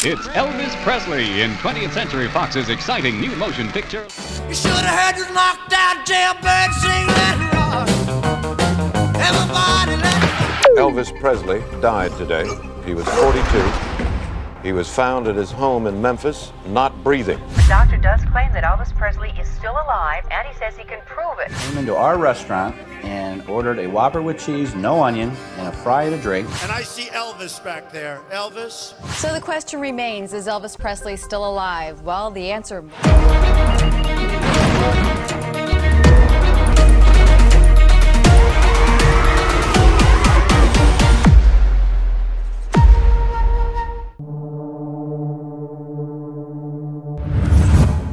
It's Elvis Presley in 20th Century Fox's exciting new motion picture. You should have heard this knocked out jailbird sing Let It Rock. Everybody let it rock. Elvis Presley died today. He was 42. He was found at his home in Memphis, not breathing. The doctor does claim that Elvis Presley is still alive, and he says he can prove it. Came into our restaurant and ordered a Whopper with cheese, no onion, and a fry and a drink. And I see Elvis back there. Elvis? So the question remains, is Elvis Presley still alive? Well, the answer...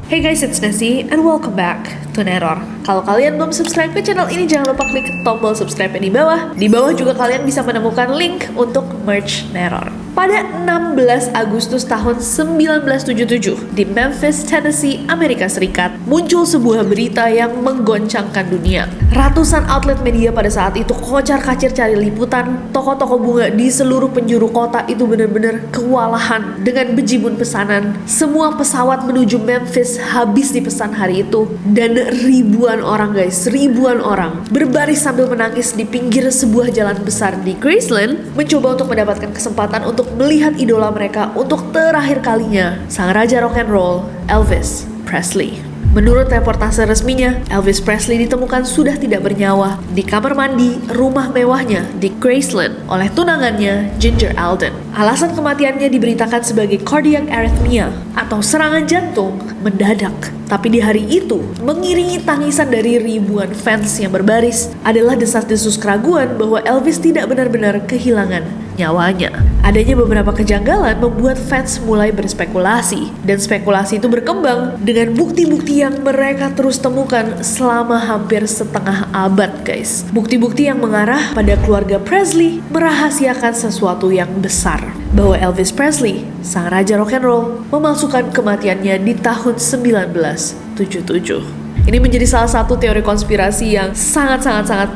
Hey guys, it's Nessie and welcome back to Neror. Kalau kalian belum subscribe ke channel ini, jangan lupa klik tombol subscribe yang di bawah. Di bawah juga kalian bisa menemukan link untuk merch Neror. Pada 16 Agustus tahun 1977 di Memphis, Tennessee, Amerika Serikat, muncul sebuah berita yang menggoncangkan dunia. Ratusan outlet media pada saat itu kocar-kacir cari liputan. Toko-toko bunga di seluruh penjuru kota itu benar-benar kewalahan dengan bejibun pesanan. Semua pesawat menuju Memphis habis dipesan hari itu. Dan ribuan orang guys, ribuan orang berbaris sambil menangis di pinggir sebuah jalan besar di Graceland, mencoba untuk mendapatkan kesempatan untuk melihat idola mereka untuk terakhir kalinya, sang raja rock and roll, Elvis Presley. Menurut reportase resminya, Elvis Presley ditemukan sudah tidak bernyawa di kamar mandi rumah mewahnya di Graceland oleh tunangannya Ginger Alden. Alasan kematiannya diberitakan sebagai cardiac arrhythmia atau serangan jantung mendadak. Tapi di hari itu, mengiringi tangisan dari ribuan fans yang berbaris adalah desas-desus keraguan bahwa Elvis tidak benar-benar kehilangan nyawanya. Adanya beberapa kejanggalan membuat fans mulai berspekulasi, dan spekulasi itu berkembang dengan bukti-bukti yang mereka terus temukan selama hampir setengah abad guys. Bukti-bukti yang mengarah pada keluarga Presley merahasiakan sesuatu yang besar, bahwa Elvis Presley, sang raja rock and roll, memasukkan kematiannya di tahun 1977. Ini menjadi salah satu teori konspirasi yang sangat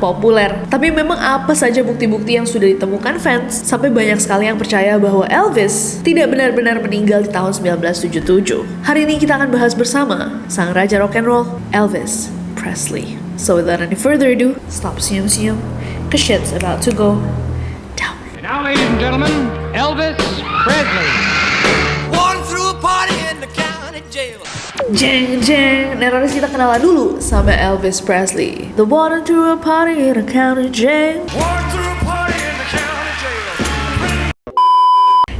populer. Tapi memang apa saja bukti-bukti yang sudah ditemukan fans sampai banyak sekali yang percaya bahwa Elvis tidak benar-benar meninggal di tahun 1977. Hari ini kita akan bahas bersama sang raja rock and roll, Elvis Presley. So without any further ado, stop senyum-senyum, cause shit's about to go down. And now, ladies and gentlemen, Elvis Presley. Walking through a party in the county jail. Jeng, Neroris, kita kenalan dulu sama Elvis Presley. The water through a party in a county jail. Walking through a party in the county jail.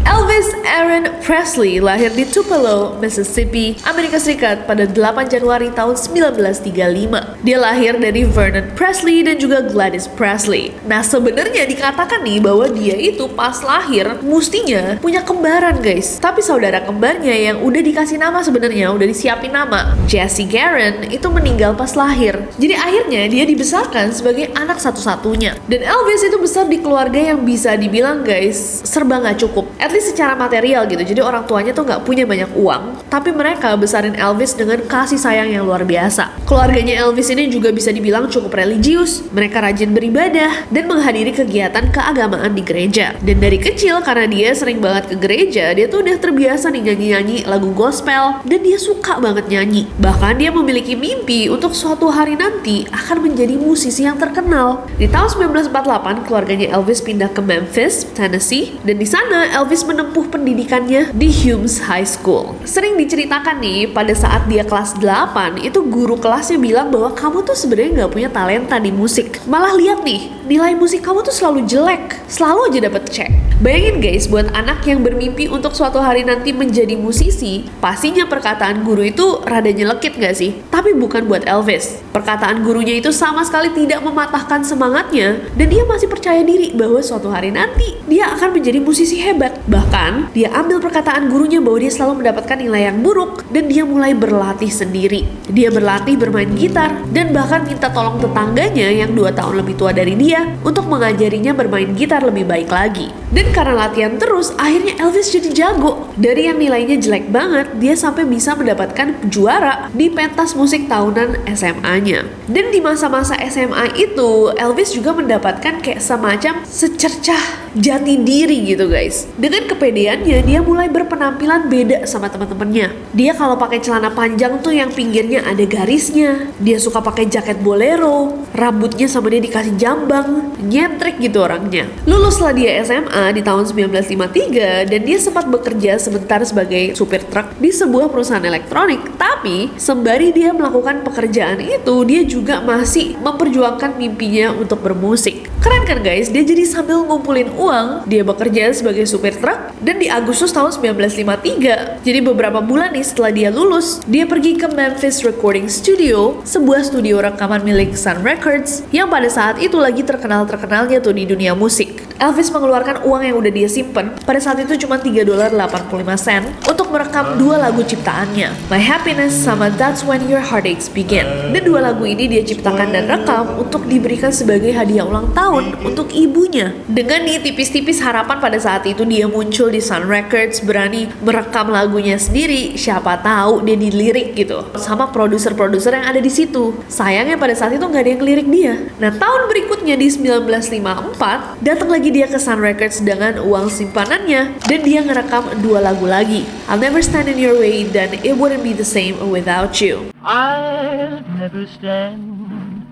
Elvis Aaron Presley lahir di Tupelo, Mississippi, Amerika Serikat pada 8 Januari tahun 1935. Dia lahir dari Vernon Presley dan juga Gladys Presley. Nah, sebenarnya dikatakan nih bahwa dia itu pas lahir mustinya punya kembaran guys. Tapi saudara kembarnya yang udah dikasih nama sebenarnya, udah disiapin nama, Jesse Garon, itu meninggal pas lahir. Jadi akhirnya dia dibesarkan sebagai anak satu-satunya. Dan Elvis itu besar di keluarga yang bisa dibilang guys serba gak cukup. At least secara material gitu. Jadi orang tuanya tuh nggak punya banyak uang, tapi mereka besarin Elvis dengan kasih sayang yang luar biasa. Keluarganya Elvis ini juga bisa dibilang cukup religius. Mereka rajin beribadah dan menghadiri kegiatan keagamaan di gereja. Dan dari kecil karena dia sering banget ke gereja, dia tuh udah terbiasa nih nyanyi-nyanyi lagu gospel dan dia suka banget nyanyi. Bahkan dia memiliki mimpi untuk suatu hari nanti akan menjadi musisi yang terkenal. Di tahun 1948, keluarganya Elvis pindah ke Memphis, Tennessee, dan di sana Elvis menempuh pendidikannya di Humes High School. Sering diceritakan nih, pada saat dia kelas 8, itu guru kelasnya bilang bahwa kamu tuh sebenarnya gak punya talenta di musik. Malah lihat nih, nilai musik kamu tuh selalu jelek, selalu aja dapet C. Bayangin guys, buat anak yang bermimpi untuk suatu hari nanti menjadi musisi, pastinya perkataan guru itu rada nyelekit gak sih? Tapi bukan buat Elvis. Perkataan gurunya itu sama sekali tidak mematahkan semangatnya, dan dia masih percaya diri bahwa suatu hari nanti dia akan menjadi musisi hebat. Bahkan, dia ambil perkataan gurunya bahwa dia selalu mendapatkan nilai yang buruk, dan dia mulai berlatih sendiri. Dia berlatih bermain gitar, dan bahkan minta tolong tetangganya yang 2 tahun lebih tua dari dia untuk mengajarinya bermain gitar lebih baik lagi. Dan karena latihan terus, akhirnya Elvis jadi jago. Dari yang nilainya jelek banget, dia sampai bisa mendapatkan juara di pentas musik tahunan SMA-nya. Dan di masa-masa SMA itu, Elvis juga mendapatkan kayak semacam secercah jati diri gitu guys. Dengan kepedeannya dia mulai berpenampilan beda sama teman-temannya. Dia kalau pakai celana panjang tuh yang pinggirnya ada garisnya. Dia suka pakai jaket bolero, rambutnya sama dia dikasih jambang, nyentrik gitu orangnya. Luluslah dia SMA di tahun 1953 dan dia sempat bekerja sebentar sebagai supir truk di sebuah perusahaan elektronik. Tapi sembari dia melakukan pekerjaan itu, dia juga masih memperjuangkan mimpinya untuk bermusik. Keren kan guys, dia jadi sambil ngumpulin uang, dia bekerja sebagai supir truk, dan di Agustus tahun 1953, jadi beberapa bulan nih setelah dia lulus, dia pergi ke Memphis Recording Studio, sebuah studio rekaman milik Sun Records, yang pada saat itu lagi terkenal-terkenalnya tuh di dunia musik. Elvis mengeluarkan uang yang udah dia simpen, pada saat itu cuma $3.85 untuk merekam dua lagu ciptaannya, My Happiness sama That's When Your Heartaches Begin. Dan dua lagu ini dia ciptakan dan rekam untuk diberikan sebagai hadiah ulang tahun untuk ibunya. Dengan nih tipis-tipis harapan pada saat itu dia muncul di Sun Records, berani merekam lagunya sendiri, siapa tahu dia dilirik gitu sama produser-produser yang ada di situ. Sayangnya pada saat itu nggak ada yang ngelirik dia. Nah tahun berikutnya di 1954 datang lagi dia ke Sun Records dengan uang simpanannya dan dia ngerekam dua lagu lagi, I'll Never Stand in Your Way dan It Wouldn't Be the Same Without You. I'll never stand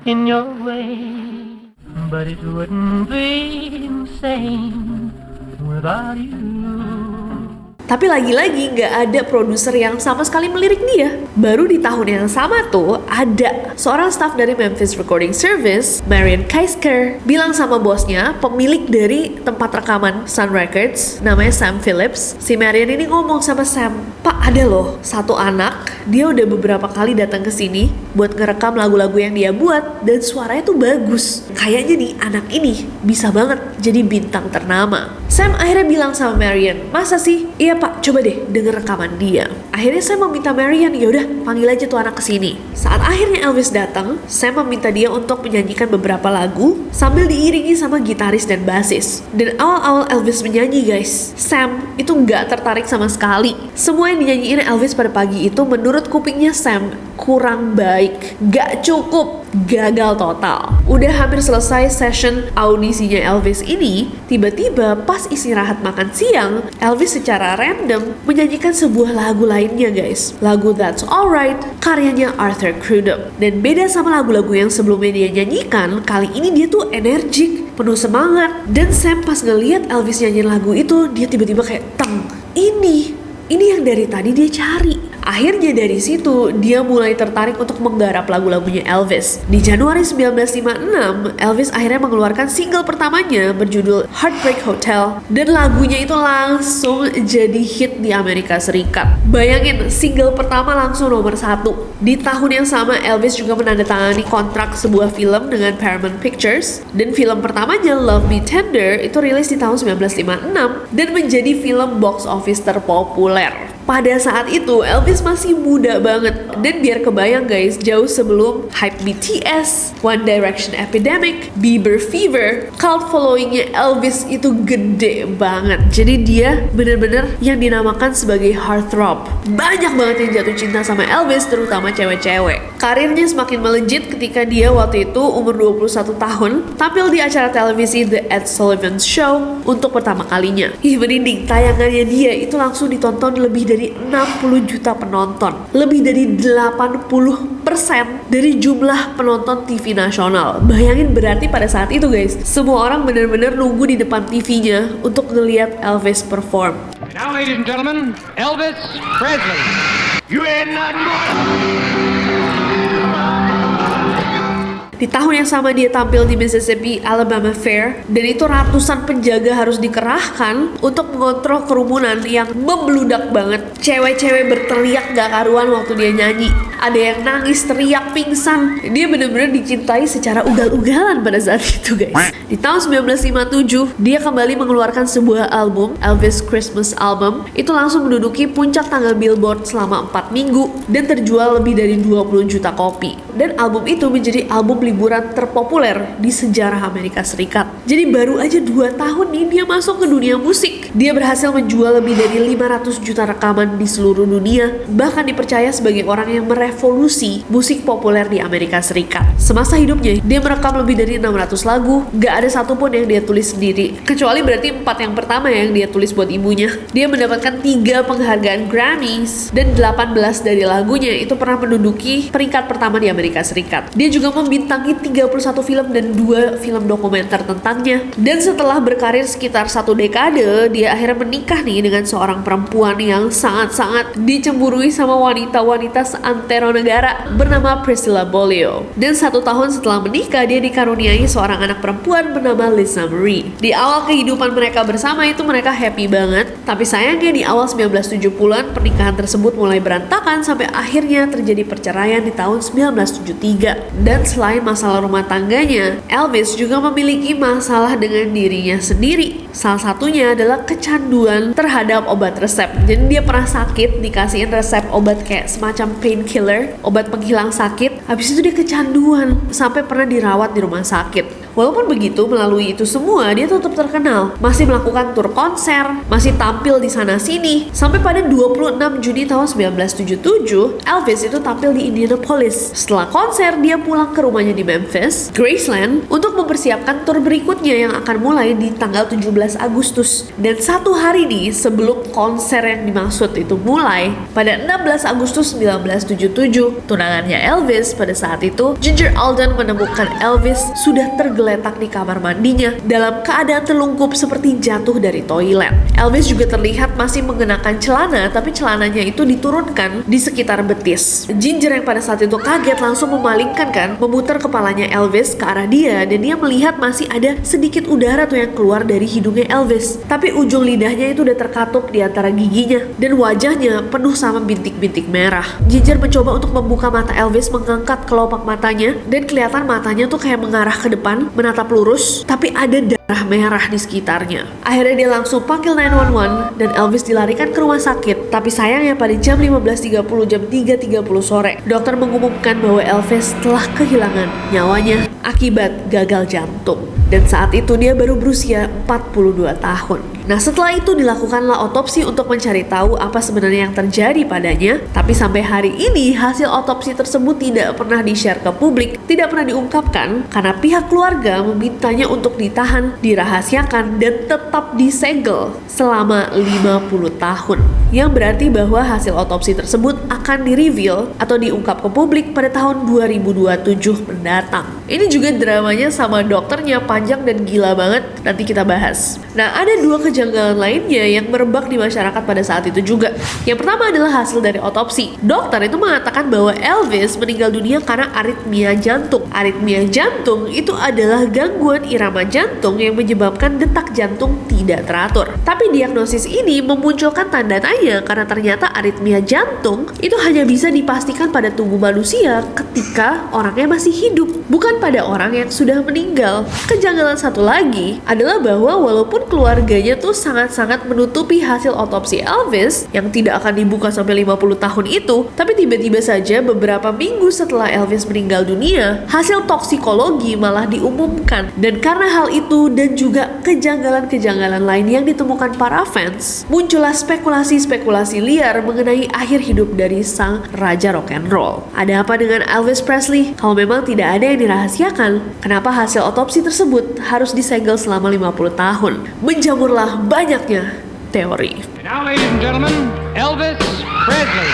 in your way, but it wouldn't be the same without you. Tapi lagi-lagi nggak ada produser yang sama sekali melirik dia. Baru di tahun yang sama tuh ada seorang staff dari Memphis Recording Service, Marian Keisker, bilang sama bosnya, pemilik dari tempat rekaman Sun Records, namanya Sam Phillips. Si Marian ini ngomong sama Sam, Pak ada loh satu anak, dia udah beberapa kali datang ke sini buat ngerekam lagu-lagu yang dia buat dan suaranya tuh bagus. Kayaknya nih anak ini bisa banget jadi bintang ternama. Sam akhirnya bilang sama Marian, masa sih? Iya pak, coba deh denger rekaman dia. Akhirnya Sam meminta Marian, yaudah panggil aja tuh anak kesini. Saat akhirnya Elvis datang, Sam meminta dia untuk menyanyikan beberapa lagu sambil diiringi sama gitaris dan basis. Dan awal-awal Elvis menyanyi guys, Sam itu nggak tertarik sama sekali. Semua yang dinyanyiin Elvis pada pagi itu menurut kupingnya Sam kurang baik, gak cukup, gagal total. Udah hampir selesai session audisinya Elvis ini, tiba-tiba pas istirahat makan siang, Elvis secara random menyanyikan sebuah lagu lainnya guys. Lagu That's Alright, karyanya Arthur Crudup. Dan beda sama lagu-lagu yang sebelumnya dia nyanyikan, kali ini dia tuh energik, penuh semangat. Dan Sam pas ngeliat Elvis nyanyiin lagu itu, dia tiba-tiba kayak, teng, ini yang dari tadi dia cari. Akhirnya dari situ dia mulai tertarik untuk menggarap lagu-lagunya Elvis. Di Januari 1956, Elvis akhirnya mengeluarkan single pertamanya berjudul Heartbreak Hotel dan lagunya itu langsung jadi hit di Amerika Serikat. Bayangin, single pertama langsung nomor 1. Di tahun yang sama Elvis juga menandatangani kontrak sebuah film dengan Paramount Pictures dan film pertamanya Love Me Tender itu rilis di tahun 1956 dan menjadi film box office terpopuler. Pada saat itu Elvis masih muda banget dan biar kebayang guys, jauh sebelum hype BTS, One Direction Epidemic, Bieber Fever, cult followingnya Elvis itu gede banget. Jadi dia bener-bener yang dinamakan sebagai heartthrob. Banyak banget yang jatuh cinta sama Elvis, terutama cewek-cewek. Karirnya semakin melejit ketika dia waktu itu umur 21 tahun tampil di acara televisi The Ed Sullivan Show untuk pertama kalinya. Ih merinding, tayangannya dia itu langsung ditonton lebih dari 60 juta penonton, lebih dari 80% dari jumlah penonton TV nasional. Bayangin berarti pada saat itu guys, semua orang benar-benar nunggu di depan TV-nya untuk ngelihat Elvis perform. Now ladies and gentlemen, Elvis Presley. You ain't nothing more. Di tahun yang sama dia tampil di Mississippi Alabama Fair dan itu ratusan penjaga harus dikerahkan untuk mengontrol kerumunan yang membludak banget. Cewek-cewek berteriak gak karuan waktu dia nyanyi. Ada yang nangis, teriak, pingsan. Dia benar-benar dicintai secara ugal-ugalan pada saat itu guys. Di tahun 1957 dia kembali mengeluarkan sebuah album, Elvis Christmas Album. Itu langsung menduduki puncak tangga Billboard selama 4 minggu dan terjual lebih dari 20 juta kopi. Dan album itu menjadi album liburan terpopuler di sejarah Amerika Serikat. Jadi baru aja 2 tahun nih dia masuk ke dunia musik. Dia berhasil menjual lebih dari 500 juta rekaman di seluruh dunia, bahkan dipercaya sebagai orang yang merevolusi musik populer di Amerika Serikat. Semasa hidupnya, dia merekam lebih dari 600 lagu, gak ada satupun yang dia tulis sendiri. Kecuali berarti 4 yang pertama yang dia tulis buat ibunya. Dia mendapatkan 3 penghargaan Grammys, dan 18 dari lagunya itu pernah menduduki peringkat pertama di Amerika Serikat. Dia juga membintangi 31 film dan 2 film dokumenter tentangnya. Dan setelah berkarir sekitar 1 dekade, dia akhirnya menikah nih dengan seorang perempuan yang sangat-sangat dicemburui sama wanita-wanita seantero negara bernama Priscilla Beaulieu. Dan 1 tahun setelah menikah, dia dikaruniai seorang anak perempuan bernama Lisa Marie. Di awal kehidupan mereka bersama itu mereka happy banget, tapi sayangnya di awal 1970-an pernikahan tersebut mulai berantakan sampai akhirnya terjadi perceraian di tahun 1973. Dan selain masalah rumah tangganya, Elvis juga memiliki masalah dengan dirinya sendiri. Salah satunya adalah kecanduan terhadap obat resep. Jadi dia pernah sakit, dikasihin resep obat kayak semacam painkiller, obat penghilang sakit. Habis itu dia kecanduan sampai pernah dirawat di rumah sakit. Walaupun begitu, melalui itu semua dia tetap terkenal, masih melakukan tur konser, masih tampil di sana-sini. Sampai pada 26 Juni tahun 1977, Elvis itu tampil di Indianapolis. Setelah konser, dia pulang ke rumahnya di Memphis, Graceland, untuk mempersiapkan tur berikutnya yang akan mulai di tanggal 17 Agustus. Dan 1 hari nih sebelum konser yang dimaksud itu mulai, pada 16 Agustus 1977, tunangannya Elvis pada saat itu, Ginger Alden, menemukan Elvis sudah tergeletak di kamar mandinya dalam keadaan terlungkup seperti jatuh dari toilet. Elvis juga terlihat masih mengenakan celana, tapi celananya itu diturunkan di sekitar betis. Ginger yang pada saat itu kaget langsung memalingkan memutar kepalanya Elvis ke arah dia, dan dia melihat masih ada sedikit udara tuh yang keluar dari hidungnya Elvis. Tapi ujung lidahnya itu udah terkatup di antara giginya, dan wajahnya penuh sama bintik-bintik merah. Ginger mencoba untuk membuka mata Elvis, mengangkat kelopak matanya, dan kelihatan matanya tuh kayak mengarah ke depan, menatap lurus, tapi ada darah merah di sekitarnya. Akhirnya dia langsung panggil 911 dan Elvis dilarikan ke rumah sakit. Tapi sayangnya pada jam 15.30, jam 3.30 sore, dokter mengumumkan bahwa Elvis telah kehilangan nyawanya akibat gagal jantung. Dan saat itu dia baru berusia 42 tahun. Nah, setelah itu dilakukanlah otopsi untuk mencari tahu apa sebenarnya yang terjadi padanya. Tapi sampai hari ini hasil otopsi tersebut tidak pernah di-share ke publik, tidak pernah diungkapkan karena pihak keluarga memintanya untuk ditahan, dirahasiakan, dan tetap disegel selama 50 tahun. Yang berarti bahwa hasil otopsi tersebut akan di-reveal atau diungkap ke publik pada tahun 2027 mendatang. Ini juga dramanya sama dokternya panjang dan gila banget, nanti kita bahas. Nah, ada 2 kejanggalan lainnya yang merebak di masyarakat pada saat itu juga. Yang pertama adalah hasil dari otopsi. Dokter itu mengatakan bahwa Elvis meninggal dunia karena aritmia jantung. Aritmia jantung itu adalah gangguan irama jantung yang menyebabkan detak jantung tidak teratur. Tapi diagnosis ini memunculkan tanda tanya karena ternyata aritmia jantung itu hanya bisa dipastikan pada tubuh manusia ketika orangnya masih hidup, bukan pada orang yang sudah meninggal. Kejanggalan satu lagi adalah bahwa walaupun keluarganya tuh sangat-sangat menutupi hasil otopsi Elvis yang tidak akan dibuka sampai 50 tahun itu, tapi tiba-tiba saja beberapa minggu setelah Elvis meninggal dunia, hasil toksikologi malah diumumkan. Dan karena hal itu dan juga kejanggalan-kejanggalan lain yang ditemukan para fans, muncullah spekulasi-spekulasi liar mengenai akhir hidup dari sang raja rock and roll. Ada apa dengan Elvis Presley? Kalau memang tidak ada yang dirahasiakan, kenapa hasil otopsi tersebut harus disegel selama 50 tahun? Menjamurlah banyaknya teori. Now, ladies and gentlemen, Elvis Presley.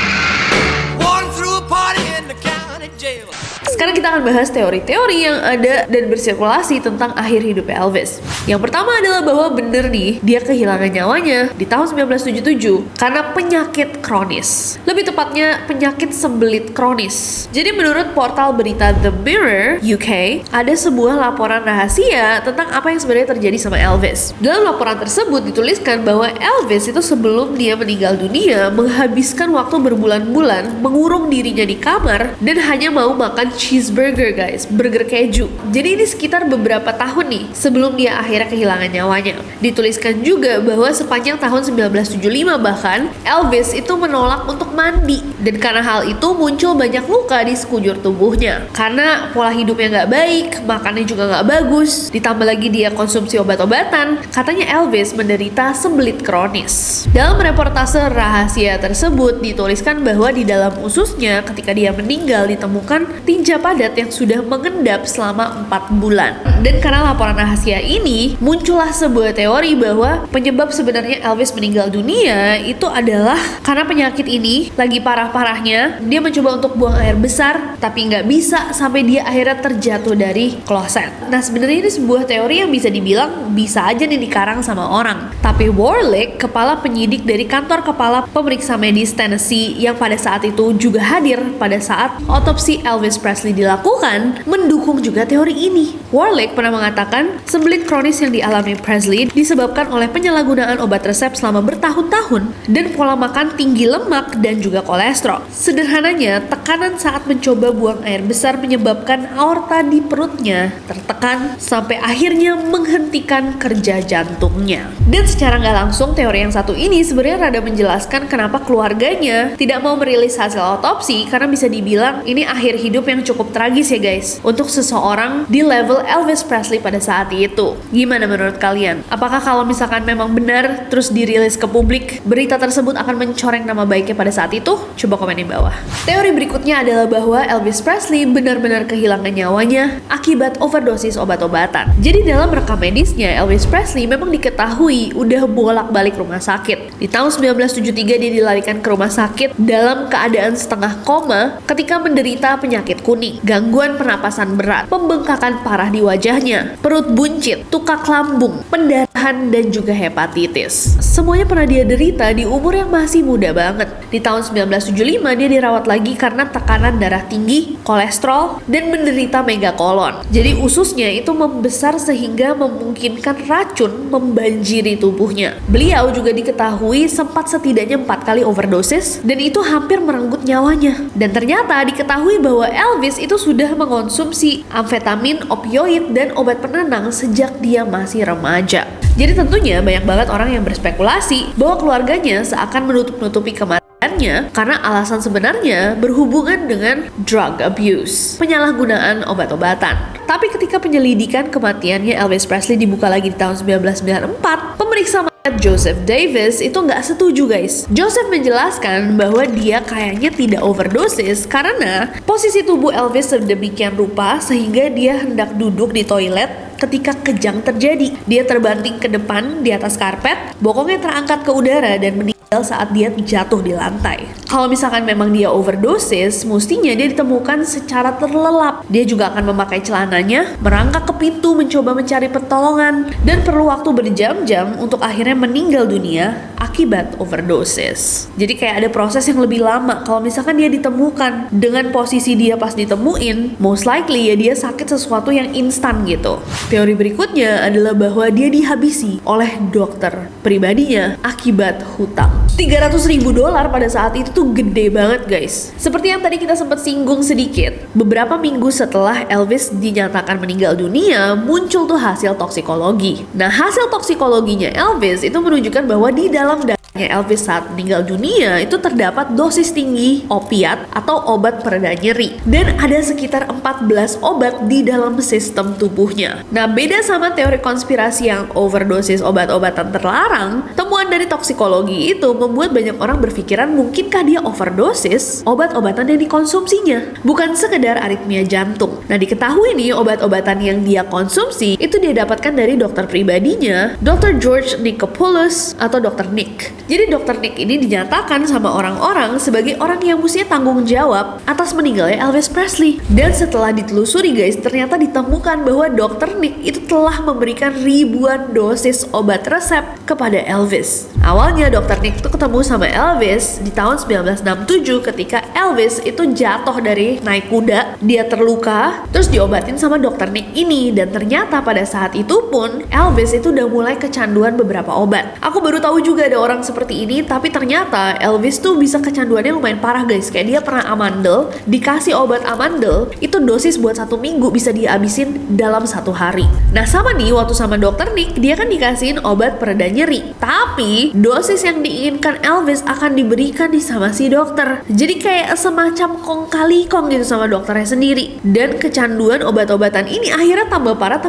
One through a party in the county jail. Sekarang kita akan bahas teori-teori yang ada dan bersirkulasi tentang akhir hidup Elvis. Yang pertama adalah bahwa bener nih, dia kehilangan nyawanya di tahun 1977 karena penyakit kronis. Lebih tepatnya penyakit sembelit kronis. Jadi menurut portal berita The Mirror UK, ada sebuah laporan rahasia tentang apa yang sebenarnya terjadi sama Elvis. Dalam laporan tersebut dituliskan bahwa Elvis itu sebelum dia meninggal dunia menghabiskan waktu berbulan-bulan mengurung dirinya di kamar dan hanya mau makan cheeseburger guys, burger keju. Jadi ini sekitar beberapa tahun nih sebelum dia akhirnya kehilangan nyawanya. Dituliskan juga bahwa sepanjang tahun 1975 bahkan Elvis itu menolak untuk mandi, dan karena hal itu muncul banyak luka di sekujur tubuhnya. Karena pola hidupnya nggak baik, makannya juga nggak bagus, ditambah lagi dia konsumsi obat-obatan, katanya Elvis menderita sembelit kronis. Dalam reportase rahasia tersebut dituliskan bahwa di dalam ususnya ketika dia meninggal ditemukan tinja padat yang sudah mengendap selama 4 bulan. Dan karena laporan rahasia ini, muncullah sebuah teori bahwa penyebab sebenarnya Elvis meninggal dunia itu adalah karena penyakit ini lagi parah-parahnya. Dia mencoba untuk buang air besar, tapi nggak bisa sampai dia akhirnya terjatuh dari kloset. Nah sebenarnya ini sebuah teori yang bisa dibilang bisa aja nih dikarang sama orang. Tapi Warlick, kepala penyidik dari kantor kepala pemeriksa medis Tennessee yang pada saat itu juga hadir pada saat otopsi Elvis Presley dilakukan, mendukung juga teori ini. Warlick pernah mengatakan sembelit kronis yang dialami Presley disebabkan oleh penyalahgunaan obat resep selama bertahun-tahun dan pola makan tinggi lemak dan juga kolesterol. Sederhananya, tekanan saat mencoba buang air besar menyebabkan aorta di perutnya tertekan sampai akhirnya menghentikan kerja jantungnya. Dan secara nggak langsung teori yang satu ini sebenarnya rada menjelaskan kenapa keluarganya tidak mau merilis hasil otopsi, karena bisa dibilang ini akhir hidup yang cukup tragis ya guys untuk seseorang di level Elvis Presley pada saat itu. Gimana menurut kalian? Apakah kalau misalkan memang benar terus dirilis ke publik, berita tersebut akan mencoreng nama baiknya pada saat itu? Coba komen di bawah. Teori berikutnya adalah bahwa Elvis Presley benar-benar kehilangan nyawanya akibat overdosis obat-obatan. Jadi dalam rekam medisnya, Elvis Presley memang diketahui udah bolak-balik rumah sakit. Di tahun 1973 dia dilarikan ke rumah sakit dalam keadaan setengah koma ketika menderita penyakit kuning, gangguan pernapasan berat, pembengkakan parah di wajahnya, perut buncit, tukak lambung, pendarahan, dan juga hepatitis. Semuanya pernah dia derita di umur yang masih muda banget. Di tahun 1975 dia dirawat lagi karena tekanan darah tinggi, kolesterol, dan menderita megakolon. Jadi ususnya itu membesar sehingga memungkinkan racun membanjiri tubuhnya. Beliau juga diketahui sempat setidaknya 4 kali overdosis dan itu hampir merenggut nyawanya. Dan ternyata diketahui bahwa Elvis itu sudah mengonsumsi amfetamin, opioid, dan obat penenang sejak dia masih remaja. Jadi tentunya banyak banget orang yang berspekulasi bahwa keluarganya seakan menutup-nutupi kematiannya karena alasan sebenarnya berhubungan dengan drug abuse, penyalahgunaan obat-obatan. Tapi ketika penyelidikan kematiannya Elvis Presley dibuka lagi di tahun 1994, pemeriksa Joseph Davis itu nggak setuju guys. Joseph menjelaskan bahwa dia kayaknya tidak overdosis karena posisi tubuh Elvis sedemikian rupa sehingga dia hendak duduk di toilet ketika kejang terjadi. Dia terbanting ke depan di atas karpet, bokongnya terangkat ke udara dan meninggal saat dia jatuh di lantai. Kalau misalkan memang dia overdosis, mestinya dia ditemukan secara terlelap. Dia juga akan memakai celananya, merangkak ke pintu mencoba mencari pertolongan, dan perlu waktu berjam-jam untuk akhirnya meninggal dunia akibat overdosis. Jadi kayak ada proses yang lebih lama. Kalau misalkan dia ditemukan dengan posisi dia pas ditemuin, most likely ya dia sakit sesuatu yang instan gitu. Teori berikutnya adalah bahwa dia dihabisi oleh dokter pribadinya akibat hutang. $300.000 pada saat itu tuh gede banget guys. Seperti yang tadi kita sempat singgung sedikit, beberapa minggu setelah Elvis dinyatakan meninggal dunia, muncul tuh hasil toksikologi. Nah, hasil toksikologinya Elvis itu menunjukkan bahwa di dalam Elvis saat meninggal dunia itu terdapat dosis tinggi opiat atau obat pereda nyeri, dan ada sekitar 14 obat di dalam sistem tubuhnya. Nah, beda sama teori konspirasi yang overdosis obat-obatan terlarang, temuan dari toksikologi itu membuat banyak orang berpikiran mungkinkah dia overdosis obat-obatan yang dikonsumsinya, bukan sekedar aritmia jantung. Nah, diketahui nih obat-obatan yang dia konsumsi itu dia dapatkan dari dokter pribadinya, Dr. George Nichopoulos atau Dr. Nick. Jadi Dr. Nick ini dinyatakan sama orang-orang sebagai orang yang mestinya tanggung jawab atas meninggalnya Elvis Presley. Dan setelah ditelusuri guys, ternyata ditemukan bahwa Dr. Nick itu telah memberikan ribuan dosis obat resep kepada Elvis. Awalnya Dr. Nick itu ketemu sama Elvis di tahun 1967 ketika Elvis itu jatuh dari naik kuda, dia terluka, terus diobatin sama Dr. Nick ini. Dan ternyata pada saat itu pun Elvis itu udah mulai kecanduan beberapa obat. Aku baru tahu juga ada orang seperti ini, tapi ternyata Elvis tuh bisa kecanduannya lumayan parah guys. Kayak dia pernah amandel, dikasih obat amandel, itu itu dosis buat 1 minggu bisa dihabisin dalam 1 hari. Nah sama nih, waktu sama dokter Nick, dia kan dikasihin obat pereda nyeri. Tapi dosis yang diinginkan Elvis akan diberikan nih sama si dokter. Jadi kayak semacam kong kali kong gitu sama dokternya sendiri. Dan kecanduan obat-obatan ini akhirnya tambah parah.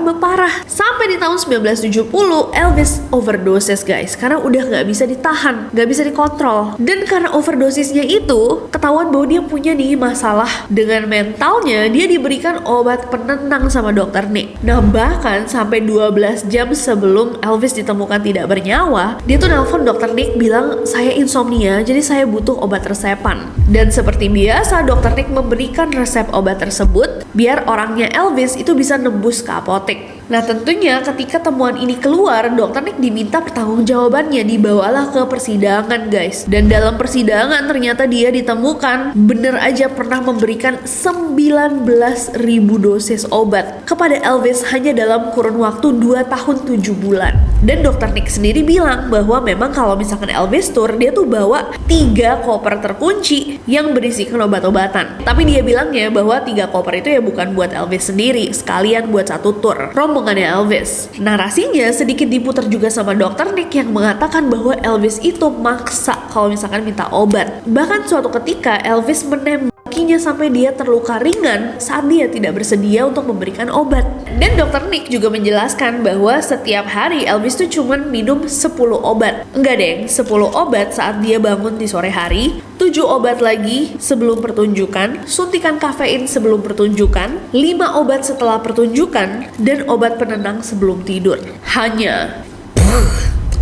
Sampai di tahun 1970 Elvis overdoses guys, karena udah nggak bisa ditahan, nggak bisa dikontrol. Dan karena overdosisnya itu ketahuan bahwa dia punya nih masalah dengan mentalnya, dia diberikan obat penenang sama dokter Nick. Nah bahkan sampai 12 jam sebelum Elvis ditemukan tidak bernyawa, dia tuh nelpon dokter Nick bilang, saya insomnia jadi saya butuh obat resepan. Dan seperti biasa dokter Nick memberikan resep obat tersebut biar orangnya Elvis itu bisa nembus ke apotek. Nah tentunya ketika temuan ini keluar, dokter Nick diminta pertanggungjawabannya, dibawalah ke persidangan guys. Dan dalam persidangan ternyata dia ditemukan bener aja pernah memberikan 19.000 dosis obat kepada Elvis hanya dalam kurun waktu 2 tahun 7 bulan. Dan dokter Nick sendiri bilang bahwa memang kalau misalkan Elvis tour, dia tuh bawa 3 koper terkunci yang berisikan obat-obatan. Tapi dia bilangnya bahwa 3 koper itu ya bukan buat Elvis sendiri, sekalian buat 1 tour rombongannya Elvis. Narasinya sedikit diputar juga sama dokter Nick yang mengatakan bahwa Elvis itu maksa kalau misalkan minta obat. Bahkan suatu ketika Elvis menembakinya sampai dia terluka ringan saat dia tidak bersedia untuk memberikan obat. Dan dokter Nick juga menjelaskan bahwa setiap hari Elvis tuh cuma minum 10 obat. Enggak deng, 10 obat saat dia bangun di sore hari, 7 obat lagi sebelum pertunjukan, suntikan kafein sebelum pertunjukan, 5 obat setelah pertunjukan, dan obat penenang sebelum tidur. Hanya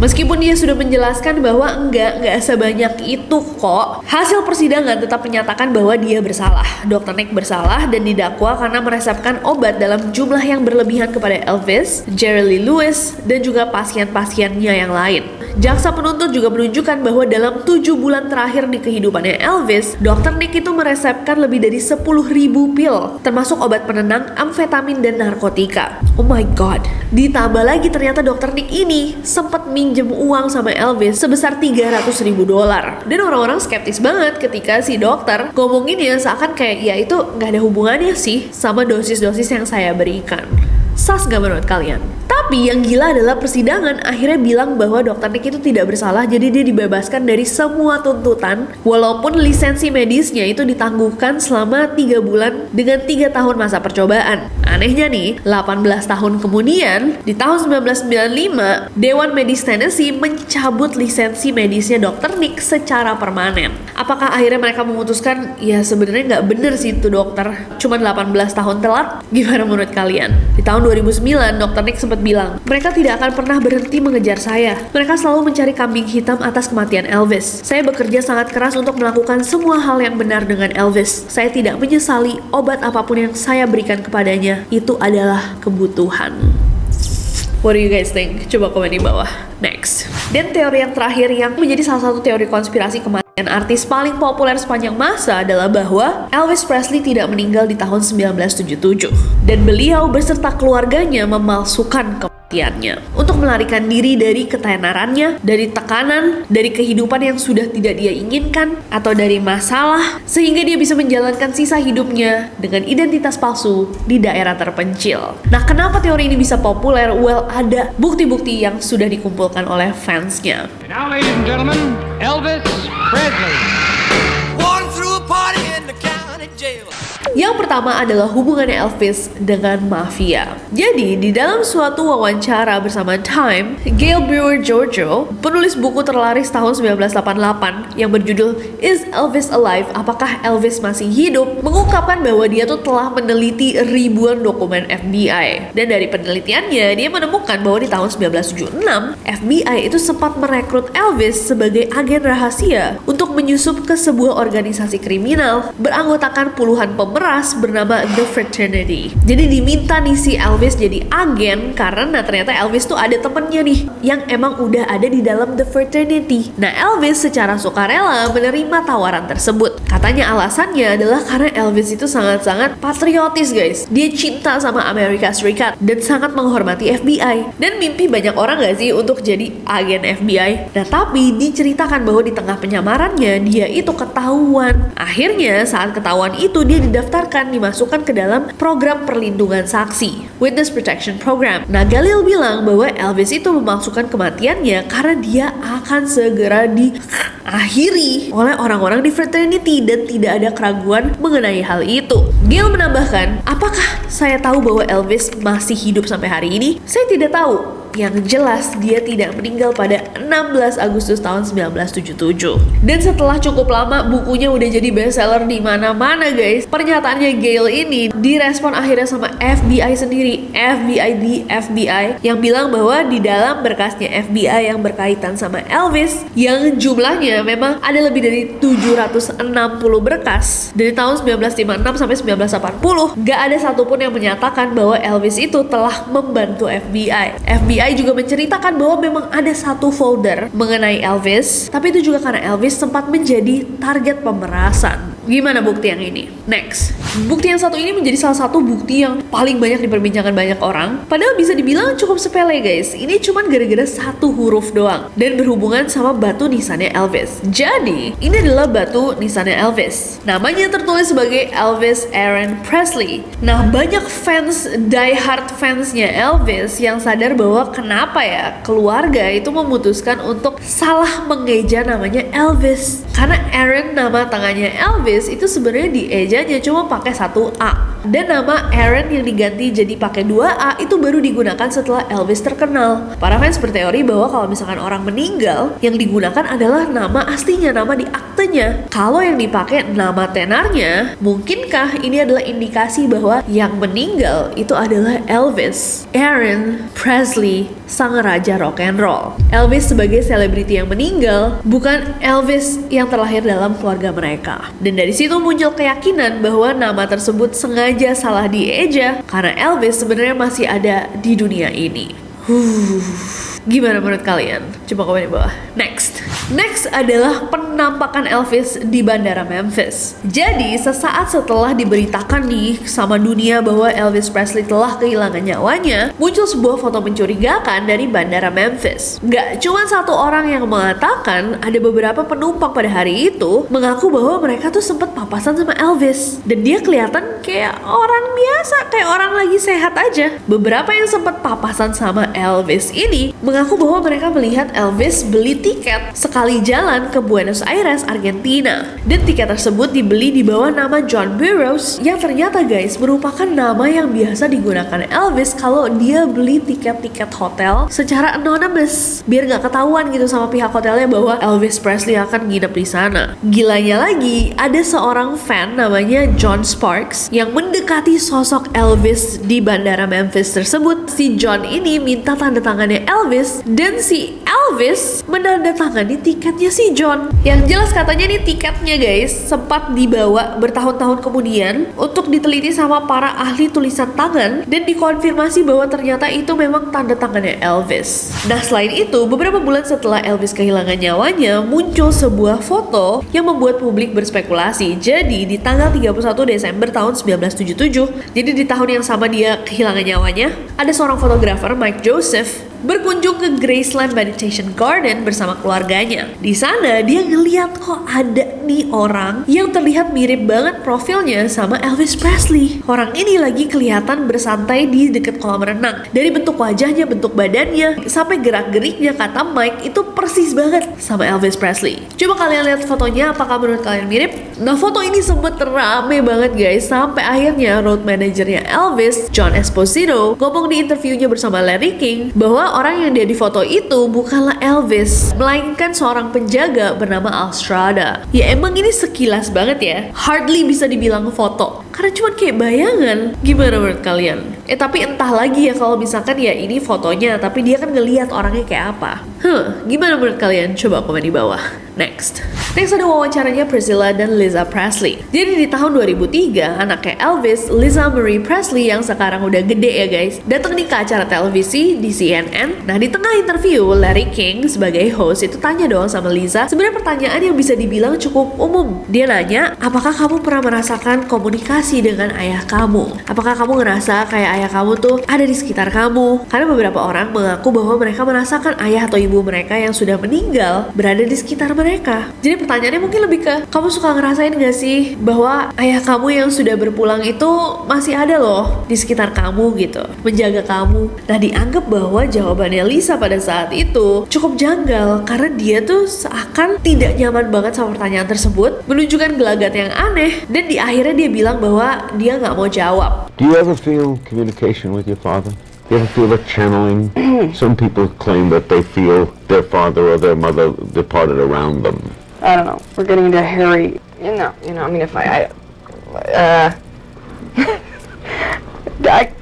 meskipun dia sudah menjelaskan bahwa enggak sebanyak itu kok, hasil persidangan tetap menyatakan bahwa dia bersalah. Dr. Nick bersalah dan didakwa karena meresepkan obat dalam jumlah yang berlebihan kepada Elvis, Jerry Lee Lewis, dan juga pasien-pasiennya yang lain. Jaksa penuntut juga menunjukkan bahwa dalam 7 bulan terakhir di kehidupannya Elvis, Dr. Nick itu meresepkan lebih dari 10.000 pil, termasuk obat penenang, amfetamin, dan narkotika. Oh my god. Ditambah lagi ternyata Dr. Nick ini sempat minjem uang sama Elvis sebesar $300.000. Dan orang-orang skeptis banget ketika si dokter ngomongin ya seakan kayak ya itu nggak ada hubungannya sih sama dosis-dosis yang saya berikan. Sas gak menurut kalian? Tapi yang gila adalah persidangan akhirnya bilang bahwa Dr. Nick itu tidak bersalah, jadi dia dibebaskan dari semua tuntutan walaupun lisensi medisnya itu ditangguhkan selama 3 bulan dengan 3 tahun masa percobaan. Anehnya nih, 18 tahun kemudian di tahun 1995 Dewan Medis Tennessee mencabut lisensi medisnya Dr. Nick secara permanen. Apakah akhirnya mereka memutuskan ya sebenarnya nggak bener sih itu dokter, cuman 18 tahun telat? Gimana menurut kalian? Di tahun 2009 Dr. Nick sempat bilang, mereka tidak akan pernah berhenti mengejar saya. Mereka selalu mencari kambing hitam atas kematian Elvis. Saya bekerja sangat keras untuk melakukan semua hal yang benar dengan Elvis. Saya tidak menyesali obat apapun yang saya berikan kepadanya. Itu adalah kebutuhan. What do you guys think? Coba komen di bawah. Next. Dan teori yang terakhir yang menjadi salah satu teori konspirasi kematian artis paling populer sepanjang masa adalah bahwa Elvis Presley tidak meninggal di tahun 1977. Dan beliau beserta keluarganya memalsukan kematiannya untuk melarikan diri dari ketenarannya, dari tekanan, dari kehidupan yang sudah tidak dia inginkan, atau dari masalah, sehingga dia bisa menjalankan sisa hidupnya dengan identitas palsu di daerah terpencil. Nah, kenapa teori ini bisa populer? Well, ada bukti-bukti yang sudah dikumpulkan oleh fansnya. Now, ladies and gentlemen, Elvis Presley. Walking through a party in the county jail. Yang pertama adalah hubungannya Elvis dengan mafia. Jadi, di dalam suatu wawancara bersama Time, Gail Brewer Giorgio, penulis buku terlaris tahun 1988 yang berjudul Is Elvis Alive? Apakah Elvis masih hidup? Mengungkapkan bahwa dia tuh telah meneliti ribuan dokumen FBI. Dan dari penelitiannya, dia menemukan bahwa di tahun 1976, FBI itu sempat merekrut Elvis sebagai agen rahasia untuk menyusup ke sebuah organisasi kriminal beranggotakan puluhan pemeras bernama The Fraternity. Jadi diminta nih si Elvis jadi agen karena ternyata Elvis tuh ada temennya nih yang emang udah ada di dalam The Fraternity. Nah, Elvis secara sukarela menerima tawaran tersebut. Katanya alasannya adalah karena Elvis itu sangat-sangat patriotis guys. Dia cinta sama Amerika Serikat dan sangat menghormati FBI. Dan mimpi banyak orang gak sih untuk jadi agen FBI? Nah, tapi diceritakan bahwa di tengah penyamarannya dia itu ketahuan. Akhirnya saat ketahuan itu dia didaftarkan didaftarkan, dimasukkan ke dalam program perlindungan saksi, Witness Protection Program. Nah, Galil bilang bahwa Elvis itu memalsukan kematiannya karena dia akan segera diakhiri oleh orang-orang di fraternity dan tidak ada keraguan mengenai hal itu. Gail menambahkan, apakah saya tahu bahwa Elvis masih hidup sampai hari ini? Saya tidak tahu. Yang jelas dia tidak meninggal pada 16 Agustus tahun 1977. Dan setelah cukup lama bukunya udah jadi bestseller di mana-mana guys. Pernyataannya Gail ini direspon akhirnya sama FBI sendiri, FBI yang bilang bahwa di dalam berkasnya FBI yang berkaitan sama Elvis yang jumlahnya memang ada lebih dari 760 berkas dari tahun 1956 sampai 1980, gak ada satupun yang menyatakan bahwa Elvis itu telah membantu FBI. FBI juga menceritakan bahwa memang ada satu folder mengenai Elvis, tapi itu juga karena Elvis sempat menjadi target pemerasan. Gimana bukti yang ini? Next, bukti yang satu ini menjadi salah satu bukti yang paling banyak diperbincangkan banyak orang. Padahal bisa dibilang cukup sepele guys. Ini cuman gara-gara satu huruf doang dan berhubungan sama batu nisannya Elvis. Jadi, ini adalah batu nisannya Elvis. Namanya tertulis sebagai Elvis Aaron Presley. Nah, banyak fans, diehard fansnya Elvis yang sadar bahwa kenapa ya keluarga itu memutuskan untuk salah mengeja namanya Elvis. Karena Aaron nama tangannya Elvis itu sebenarnya diejanya cuma pakai satu A. Dan nama Aaron yang diganti jadi pakai 2A itu baru digunakan setelah Elvis terkenal. Para fans berteori bahwa kalau misalkan orang meninggal, yang digunakan adalah nama aslinya, nama di aktenya. Kalau yang dipakai nama tenarnya, mungkinkah ini adalah indikasi bahwa yang meninggal itu adalah Elvis Aaron Presley, sang raja rock and roll. Elvis sebagai selebriti yang meninggal, bukan Elvis yang terlahir dalam keluarga mereka. Dan dari situ muncul keyakinan bahwa nama tersebut sengaja salah dieja karena Elvis sebenarnya masih ada di dunia ini. Gimana menurut kalian? Coba komen di bawah. Next adalah penampakan Elvis di Bandara Memphis. Jadi sesaat setelah diberitakan nih sama dunia bahwa Elvis Presley telah kehilangan nyawanya, muncul sebuah foto mencurigakan dari Bandara Memphis. Gak cuma satu orang yang mengatakan, ada beberapa penumpang pada hari itu mengaku bahwa mereka tuh sempat papasan sama Elvis. Dan dia kelihatan kayak orang biasa, kayak orang lagi sehat aja. Beberapa yang sempat papasan sama Elvis ini mengaku bahwa mereka melihat Elvis beli tiket sekali jalan ke Buenos Aires, Argentina. Dan tiket tersebut dibeli di bawah nama John Burroughs yang ternyata guys merupakan nama yang biasa digunakan Elvis kalau dia beli tiket-tiket hotel secara anonymous biar gak ketahuan gitu sama pihak hotelnya bahwa Elvis Presley akan nginep di sana. Gilanya lagi, ada seorang fan namanya John Sparks yang mendekati sosok Elvis di Bandara Memphis tersebut. Si John ini minta tanda tangannya Elvis dan si Elvis menandatangani tiketnya si John. Yang jelas katanya nih tiketnya guys sempat dibawa bertahun-tahun kemudian untuk diteliti sama para ahli tulisan tangan dan dikonfirmasi bahwa ternyata itu memang tanda tangannya Elvis. Nah selain itu, beberapa bulan setelah Elvis kehilangan nyawanya, muncul sebuah foto yang membuat publik berspekulasi. Jadi di tanggal 31 Desember tahun 1977, jadi di tahun yang sama dia kehilangan nyawanya, ada seorang fotografer Mike Joseph berkunjung ke Graceland Meditation Garden bersama keluarganya. Di sana dia ngeliat kok ada nih orang yang terlihat mirip banget profilnya sama Elvis Presley. Orang ini lagi kelihatan bersantai di dekat kolam renang. Dari bentuk wajahnya, bentuk badannya, sampai gerak-geriknya, kata Mike itu persis banget sama Elvis Presley. Coba kalian lihat fotonya, apakah menurut kalian mirip? Nah foto ini sempet rame banget guys, sampai akhirnya road manajernya Elvis, John Esposito, ngomong di interviewnya bersama Larry King bahwa orang yang dia di foto itu bukanlah Elvis, melainkan seorang penjaga bernama Al Strada. Ya emang ini sekilas banget ya, hardly bisa dibilang foto, karena cuma kayak bayangan. Gimana menurut kalian? Tapi entah lagi ya kalau misalkan ya ini fotonya, tapi dia kan ngelihat orangnya kayak apa. Gimana menurut kalian? Coba komen di bawah. Next ada wawancaranya Priscilla dan Lisa Presley. Jadi di tahun 2003, anaknya Elvis, Lisa Marie Presley yang sekarang udah gede ya guys, datang nih ke acara televisi di CNN. Nah di tengah interview, Larry King sebagai host itu tanya dong sama Lisa, sebenarnya pertanyaan yang bisa dibilang cukup umum. Dia nanya, apakah kamu pernah merasakan komunikasi dengan ayah kamu? Apakah kamu ngerasa kayak ayah kamu tuh ada di sekitar kamu? Karena beberapa orang mengaku bahwa mereka merasakan ayah atau ibu ibu mereka yang sudah meninggal berada di sekitar mereka. Jadi pertanyaannya mungkin lebih ke, kamu suka ngerasain gak sih bahwa ayah kamu yang sudah berpulang itu masih ada loh di sekitar kamu gitu, menjaga kamu. Nah, dianggap bahwa jawabannya Lisa pada saat itu cukup janggal karena dia tuh seakan tidak nyaman banget sama pertanyaan tersebut, menunjukkan gelagat yang aneh, dan di akhirnya dia bilang bahwa dia nggak mau jawab. Do you ever feel communication with your father? You ever feel a channeling? Some people claim that they feel their father or their mother departed around them. I don't know. We're getting into hairy. I mean, if I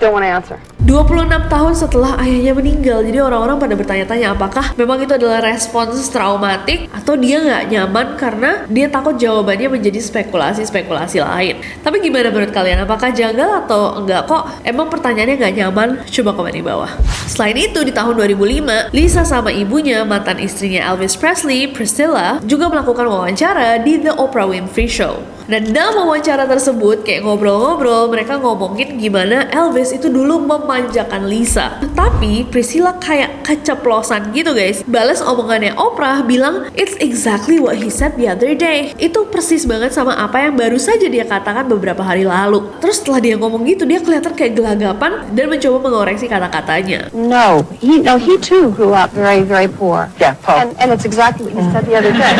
don't want to answer. 26 tahun setelah ayahnya meninggal, jadi orang-orang pada bertanya-tanya apakah memang itu adalah respons traumatik atau dia nggak nyaman karena dia takut jawabannya menjadi spekulasi-spekulasi lain. Tapi gimana menurut kalian? Apakah janggal atau enggak kok? Emang pertanyaannya nggak nyaman? Coba komen di bawah. Selain itu, di tahun 2005, Lisa sama ibunya, mantan istrinya Elvis Presley, Priscilla, juga melakukan wawancara di The Oprah Winfrey Show. Dan dalam wawancara tersebut, kayak ngobrol-ngobrol, mereka ngomongin gimana Elvis itu dulu memanjakan Lisa. Tapi Priscilla kayak keceplosan gitu guys. Balas omongannya Oprah, bilang, "It's exactly what he said the other day." Itu persis banget sama apa yang baru saja dia katakan beberapa hari lalu. Terus setelah dia ngomong gitu, dia kelihatan kayak gelagapan dan mencoba mengoreksi kata-katanya. No, he too grew up very, very poor. Yeah, poor. And it's exactly what he said the other day.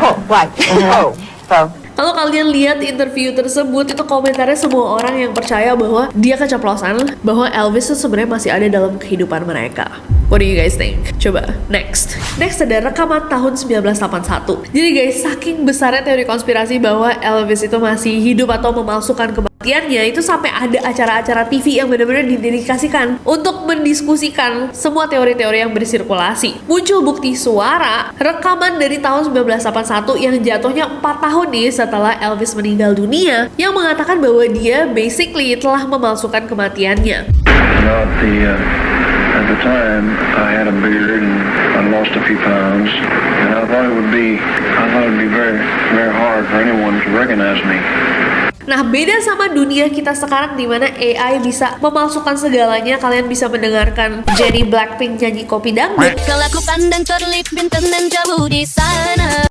Poor, right? Poor. Kalau kalian lihat interview tersebut, itu komentarnya semua orang yang percaya bahwa dia keceplosan, bahwa Elvis itu sebenarnya masih ada dalam kehidupan mereka. What do you guys think? Coba, next ada rekaman tahun 1981. Jadi guys, saking besarnya teori konspirasi bahwa Elvis itu masih hidup atau memalsukan kematiannya, itu sampai ada acara-acara TV yang benar-benar didedikasikan untuk mendiskusikan semua teori-teori yang bersirkulasi. Muncul bukti suara rekaman dari tahun 1981 yang jatuhnya 4 tahun nih setelah Elvis meninggal dunia, yang mengatakan bahwa dia basically telah memalsukan kematiannya. At the time, I had a beard and I lost a few pounds, and I thought it would be very, very hard for anyone to recognize me. Nah, beda sama dunia kita sekarang di mana AI bisa memalsukan segalanya. Kalian bisa mendengarkan Jennie Blackpink nyanyi kopi dangdut. Kalau aku pandang terlip bintang dan jauh di sana.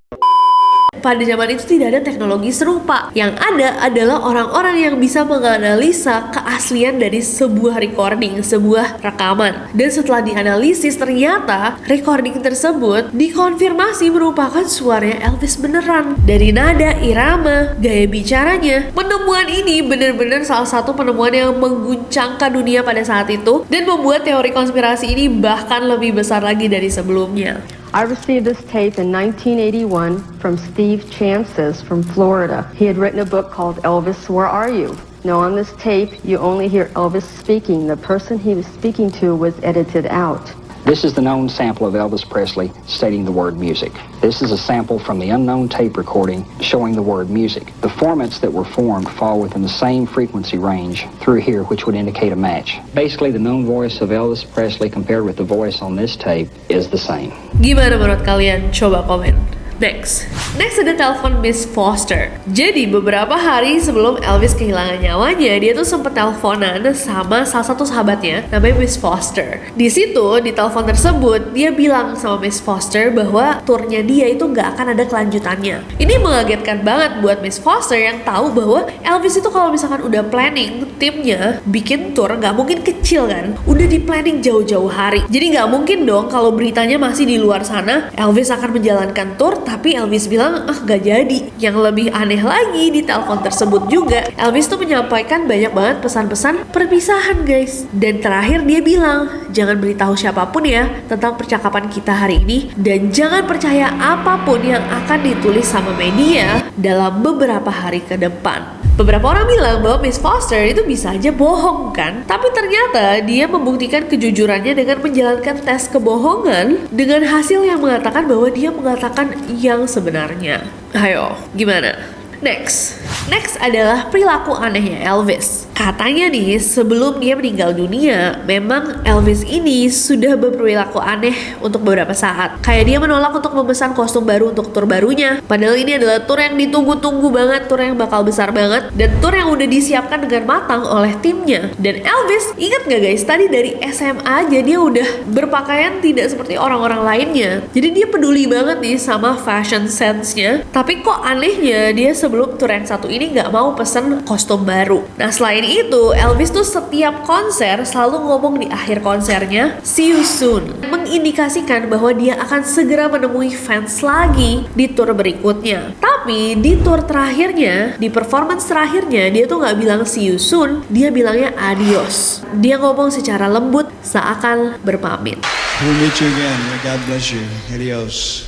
Pada zaman itu tidak ada teknologi serupa. Yang ada adalah orang-orang yang bisa menganalisa keaslian dari sebuah recording, sebuah rekaman. Dan setelah dianalisis, ternyata recording tersebut dikonfirmasi merupakan suaranya Elvis beneran. Dari nada, irama, gaya bicaranya. Penemuan ini benar-benar salah satu penemuan yang mengguncangkan dunia pada saat itu dan membuat teori konspirasi ini bahkan lebih besar lagi dari sebelumnya. I received this tape in 1981 from Steve Chances from Florida. He had written a book called Elvis, Where Are You? Now on this tape, you only hear Elvis speaking. The person he was speaking to was edited out. This is the known sample of Elvis Presley stating the word music. This is a sample from the unknown tape recording showing the word music. The formats that were formed fall within the same frequency range through here, which would indicate a match. Basically, the known voice of Elvis Presley compared with the voice on this tape is the same. Gimana menurut kalian? Coba komen. Next ada telepon Miss Foster. Jadi beberapa hari sebelum Elvis kehilangan nyawanya, dia tuh sempet teleponan sama salah satu sahabatnya namanya Miss Foster. Di situ, di telepon tersebut, dia bilang sama Miss Foster bahwa turnya dia itu nggak akan ada kelanjutannya. Ini mengagetkan banget buat Miss Foster yang tahu bahwa Elvis itu kalau misalkan udah planning timnya bikin tour, nggak mungkin kecil kan, udah di planning jauh-jauh hari. Jadi nggak mungkin dong kalau beritanya masih di luar sana Elvis akan menjalankan tour tapi Elvis bilang gak jadi. Yang lebih aneh lagi, di telepon tersebut juga Elvis tuh menyampaikan banyak banget pesan-pesan perpisahan guys. Dan terakhir dia bilang, jangan beritahu siapapun ya tentang percakapan kita hari ini, dan jangan percaya apapun yang akan ditulis sama media dalam beberapa hari ke depan. Beberapa orang bilang bahwa Miss Foster itu bisa aja bohong kan, tapi ternyata dia membuktikan kejujurannya dengan menjalankan tes kebohongan dengan hasil yang mengatakan bahwa dia mengatakan yang sebenarnya. Ayo, gimana? Next adalah perilaku anehnya Elvis. Katanya nih, sebelum dia meninggal dunia, memang Elvis ini sudah berperilaku aneh untuk beberapa saat. Kayak dia menolak untuk memesan kostum baru untuk tour barunya. Padahal ini adalah tour yang ditunggu-tunggu banget, tour yang bakal besar banget, dan tour yang udah disiapkan dengan matang oleh timnya. Dan Elvis, ingat gak guys, tadi dari SMA aja dia udah berpakaian tidak seperti orang-orang lainnya. Jadi dia peduli banget nih sama fashion sense-nya. Tapi kok anehnya dia sebelum tour yang satu ini gak mau pesen kostum baru. Nah selain itu, Elvis tuh setiap konser selalu ngomong di akhir konsernya, "See you soon," mengindikasikan bahwa dia akan segera menemui fans lagi di tour berikutnya. Tapi di tour terakhirnya, di performance terakhirnya, dia tuh gak bilang "see you soon," dia bilangnya "adios." Dia ngomong secara lembut seakan berpamit. We'll meet you again. God bless you. Adios.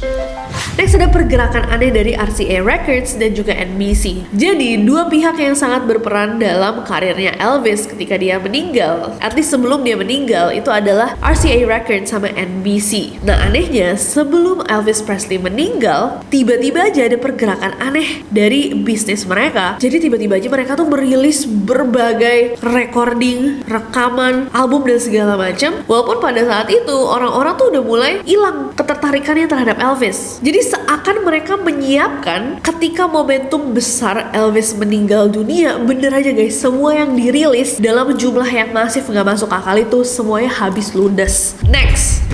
Next ada pergerakan aneh dari RCA Records dan juga NBC. Jadi dua pihak yang sangat berperan dalam karirnya Elvis ketika dia meninggal, at least sebelum dia meninggal, itu adalah RCA Records sama NBC. Nah anehnya sebelum Elvis Presley meninggal, tiba-tiba aja ada pergerakan aneh dari bisnis mereka. Jadi tiba-tiba aja mereka tuh merilis berbagai recording, rekaman, album dan segala macam. Walaupun pada saat itu orang-orang tuh udah mulai hilang ketertarikannya terhadap Elvis. Jadi seakan mereka menyiapkan ketika momentum besar Elvis meninggal dunia. Bener aja guys, semua yang dirilis dalam jumlah yang masif gak masuk akal itu semuanya habis ludes. Next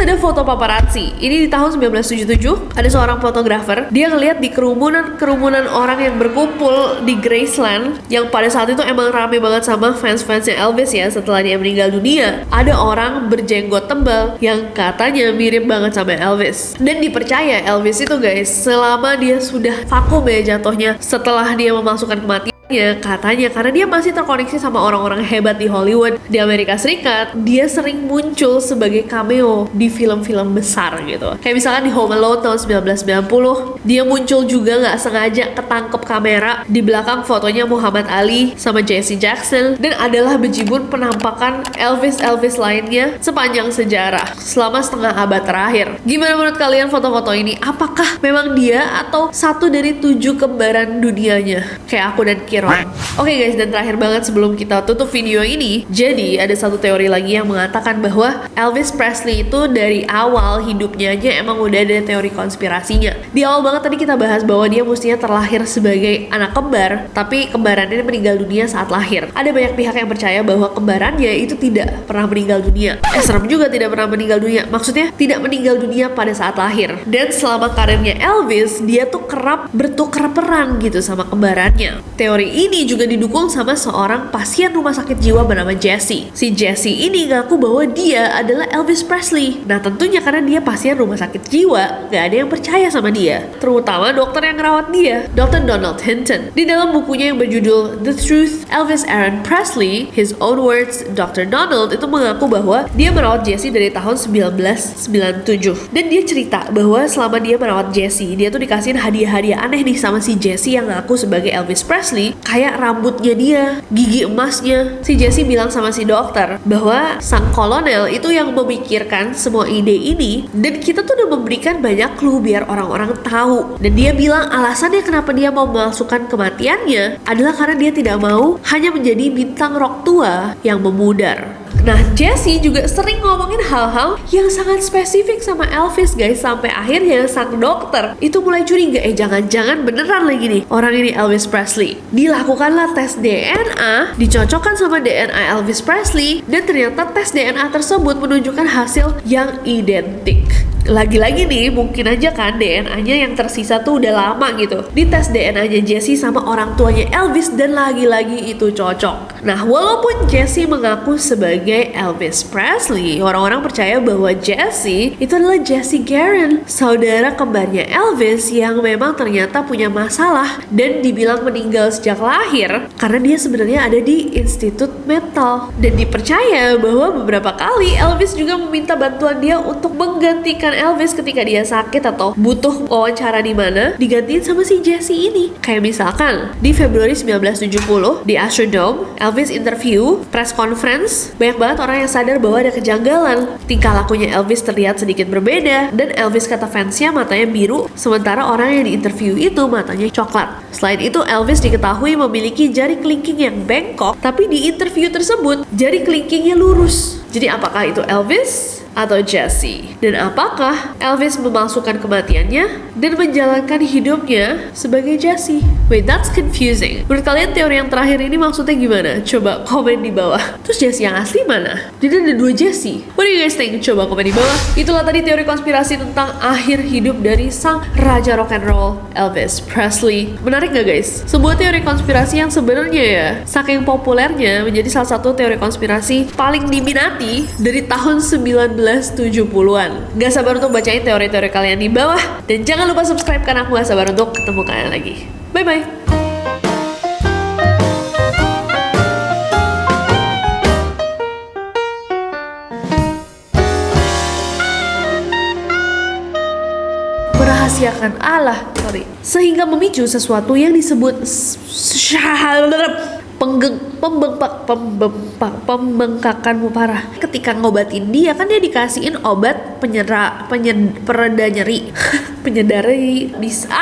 ada foto paparazzi. Ini di tahun 1977 ada seorang fotografer. Dia ngeliat di kerumunan orang yang berkumpul di Graceland, yang pada saat itu emang rame banget sama fans-fansnya Elvis ya setelah dia meninggal dunia. Ada orang berjenggot tebal yang katanya mirip banget sama Elvis. Dan dipercaya Elvis itu guys, selama dia sudah vakum ya jatuhnya setelah dia memasukkan kematian, katanya karena dia masih terkoneksi sama orang-orang hebat di Hollywood, di Amerika Serikat, dia sering muncul sebagai cameo di film-film besar gitu. Kayak misalkan di Home Alone tahun 1990, dia muncul juga gak sengaja ketangkep kamera. Di belakang fotonya Muhammad Ali sama Jesse Jackson, dan adalah bejibun penampakan Elvis lainnya sepanjang sejarah selama setengah abad terakhir. Gimana menurut kalian foto-foto ini? Apakah memang dia atau satu dari 7 kembaran dunianya kayak aku dan Kira? Oke guys, dan terakhir banget sebelum kita tutup video ini, jadi ada satu teori lagi yang mengatakan bahwa Elvis Presley itu dari awal hidupnya aja emang udah ada teori konspirasinya. Di awal banget tadi kita bahas bahwa dia mestinya terlahir sebagai anak kembar, tapi kembarannya meninggal dunia saat lahir. Ada banyak pihak yang percaya bahwa kembarannya itu tidak pernah meninggal dunia. Serem juga, tidak pernah meninggal dunia. Maksudnya tidak meninggal dunia pada saat lahir. Dan selama karirnya Elvis, dia tuh kerap bertukar peran gitu sama kembarannya. Teori ini juga didukung sama seorang pasien rumah sakit jiwa bernama Jesse. Si Jesse ini ngaku bahwa dia adalah Elvis Presley. Nah tentunya karena dia pasien rumah sakit jiwa, gak ada yang percaya sama dia, terutama dokter yang ngerawat dia, Dr. Donald Hinton. Di dalam bukunya yang berjudul The Truth, Elvis Aaron Presley, His Own Words, Dr. Donald itu mengaku bahwa dia merawat Jesse dari tahun 1997. Dan dia cerita bahwa selama dia merawat Jesse, dia tuh dikasihin hadiah-hadiah aneh nih sama si Jesse yang ngaku sebagai Elvis Presley. Kayak rambutnya dia, gigi emasnya. Si Jesse bilang sama si dokter bahwa sang kolonel itu yang memikirkan semua ide ini, dan kita tuh udah memberikan banyak clue biar orang-orang tahu. Dan dia bilang alasannya kenapa dia mau memasukkan kematiannya adalah karena dia tidak mau hanya menjadi bintang rock tua yang memudar. Nah, Jesse juga sering ngomongin hal-hal yang sangat spesifik sama Elvis guys, sampai akhirnya sang dokter itu mulai curiga, jangan-jangan beneran lagi nih orang ini Elvis Presley. Dilakukanlah tes DNA, dicocokkan sama DNA Elvis Presley, dan ternyata tes DNA tersebut menunjukkan hasil yang identik. Lagi-lagi nih, mungkin aja kan DNA-nya yang tersisa tuh udah lama gitu. Dites DNA-nya Jesse sama orang tuanya Elvis, dan lagi-lagi itu cocok. Nah, walaupun Jesse mengaku sebagai Elvis Presley, orang-orang percaya bahwa Jesse itu adalah Jesse Garon, saudara kembarnya Elvis yang memang ternyata punya masalah dan dibilang meninggal sejak lahir karena dia sebenarnya ada di institut mental. Dan dipercaya bahwa beberapa kali Elvis juga meminta bantuan dia untuk menggantikan mendengarkan Elvis ketika dia sakit atau butuh wawancara di mana, digantiin sama si Jesse ini. Kayak misalkan di Februari 1970 di Astrodome, Elvis interview, press conference, banyak banget orang yang sadar bahwa ada kejanggalan. Tingkah lakunya Elvis terlihat sedikit berbeda, dan Elvis kata fansnya matanya biru, sementara orang yang diinterview itu matanya coklat. Selain itu, Elvis diketahui memiliki jari kelingking yang bengkok, tapi di interview tersebut jari kelingkingnya lurus. Jadi apakah itu Elvis atau Jesse? Dan apakah Elvis memalsukan kematiannya dan menjalankan hidupnya sebagai Jesse? Wait, that's confusing. Menurut kalian teori yang terakhir ini maksudnya gimana? Coba komen di bawah. Terus Jesse yang asli mana? Jadi ada 2 Jesse. What do you guys think? Coba komen di bawah. Itulah tadi teori konspirasi tentang akhir hidup dari sang raja rock and roll Elvis Presley. Menarik gak guys? Sebuah teori konspirasi yang sebenarnya ya saking populernya menjadi salah satu teori konspirasi paling diminati dari tahun 1970-an. Gak sabar untuk bacain teori-teori kalian di bawah. Dan jangan lupa subscribe karena aku gak sabar untuk ketemu kalian lagi. Bye-bye. Merahasiakan Allah, sehingga memicu sesuatu yang disebut pembengkakan parah. Ketika ngobatin dia kan dia dikasihin obat pereda nyeri. Penyedari bisa